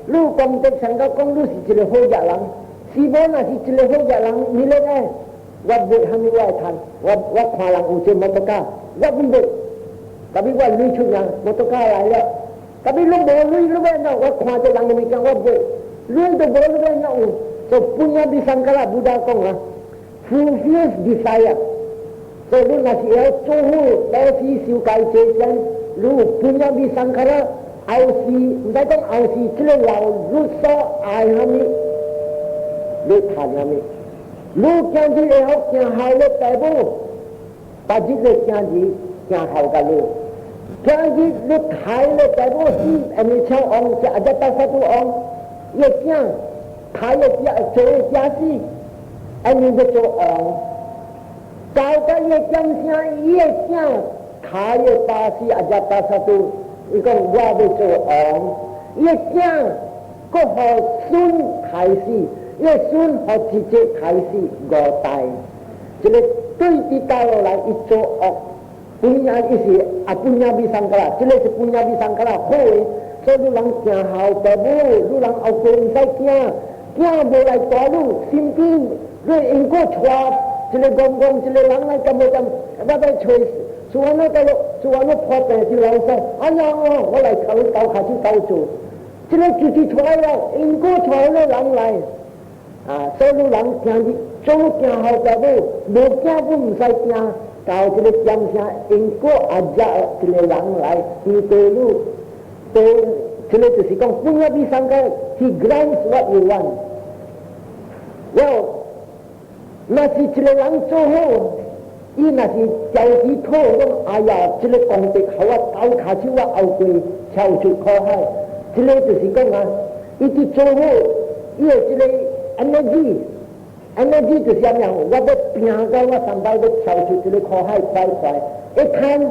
lu kontek sangka kau lu si celeho jalan, si bona si celeho jalan nilai wab buat kami wab ikan, wab kualang ucap motoka, wab buat. Tapi gua lucunya motocar lah. Tapi lu boleh lu nak gua kuat dalam demikian gua boleh. Lu tu boleh nak. So punya disangkala budak kau lah. Fulfills desire. So lu nasi el coho, si siukai cesian, lu punya disangkala, ausi, entah kau ausi cile lau, lu so ai kami, lu tan kami. Lu kian di elok kian hal le tabu, pagi le kian di kian hal kalau. Jadi lu khai le tabu si, ini cang orang ada tak satu orang, ia kian khai dia cowok siasi, ini betul orang. Kau kan ia kian siapa, ia kian khai pasi ada tak satu, ikon gua betul orang. Ia kian kau hal sun khai si, ia sun hal cicit khai si gotai. Jadi tu kita orang itu orang. Punya isi, punya bisangkala, cile punya bisangkala, hoi, so lulang kia hau tabu, lulang au kau insai kia boleh tahu, simping, lu ingko cuap, cile gong, cile langai kamu apa choice, suana potong cile langsung, ayah, boleh kalau tahu kasih tahu tu, cile cuci cuai lah, ingko cuai lah langai, so lulang kia di, cuma kia hau tabu, bukan pun insai kia. Kau cile jam siapa, engkau ajak cile yang lain, itu lu, cile tu si kau punya bisangka, he grants what you want. Well, nasi cile yang coho, ini nasi jauh itu orang ayah cile kontek hawa tahu kasih wa awal jauh cuci kau hai, cile tu si kau ah, itu coho, ia cile energi tu siapa yang wabak piaga wa sampai ke jauh cuci le kau hai kuai, ikan,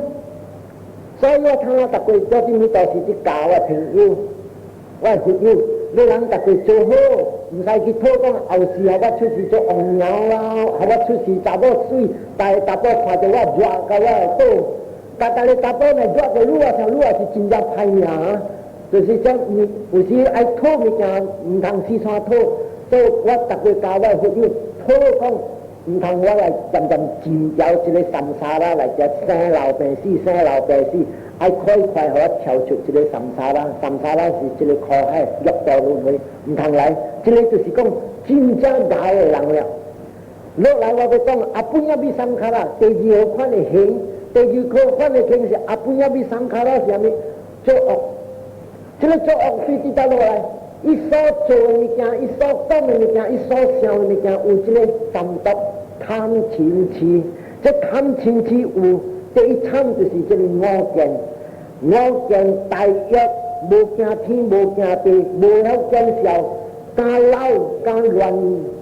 saya thang tak kau jadi minta si kawa tinggi, wah huju, orang tak kau coho, misalnya kita kan awasi awak cuci tu orang nyala, awak cuci cabut sui, tapi pada awak jual kaya tu, kata le tapi nak jual ke luar si cinta payah, jadi macam usi ai tu macam tang si sah tu. So, what tak boleh kawal huju, thô không, thằng what là chậm chìm dạo chỉ lấy sầm xa ra lại chỉ xe lao bè si, ai khoai họ chèo chụp chỉ lấy sầm xa ra chỉ lấy kho hay dọc tàu luôn vậy, thằng lại chỉ lấy từ si công chim cha đại lằng lẹ, lúc lại vào cái công apunya bisangkara, teji khoan này heng, teji khoan này heng si apunya bisangkara si ami cho chỉ lấy cho phi kita lo lại. Isau cowok ni kya, isau tom ni kya, isau siang ni kya, ujle samtak tham cinci, je tham cinci u, te itam tu si jadi ngogen tai yak 无惊天无惊地，无晓见笑，敢老敢乱，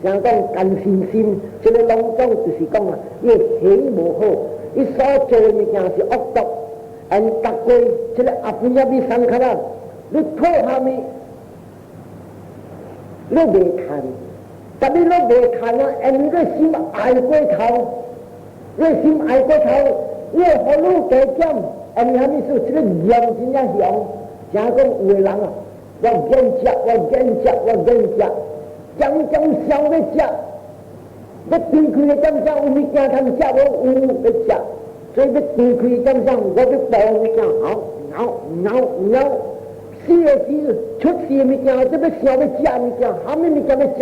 像讲干心心，这个拢总就是讲啊，伊起无好，伊所做的物件是恶毒，按达过这个阿婆也比上课啦，你拖下面，你未看，但你都未看啊，按你个心爱过头，你心爱过头，你好路加减，按你下面说这个量真正强。像讲有的人啊，我忍食，我忍食，我忍食，将想要食，要离开的将想有物件通食，我有要食，所以要离开将想，我要抱物件，咬，死的死，出事的物件，这要想要食物件，啥物物件要食，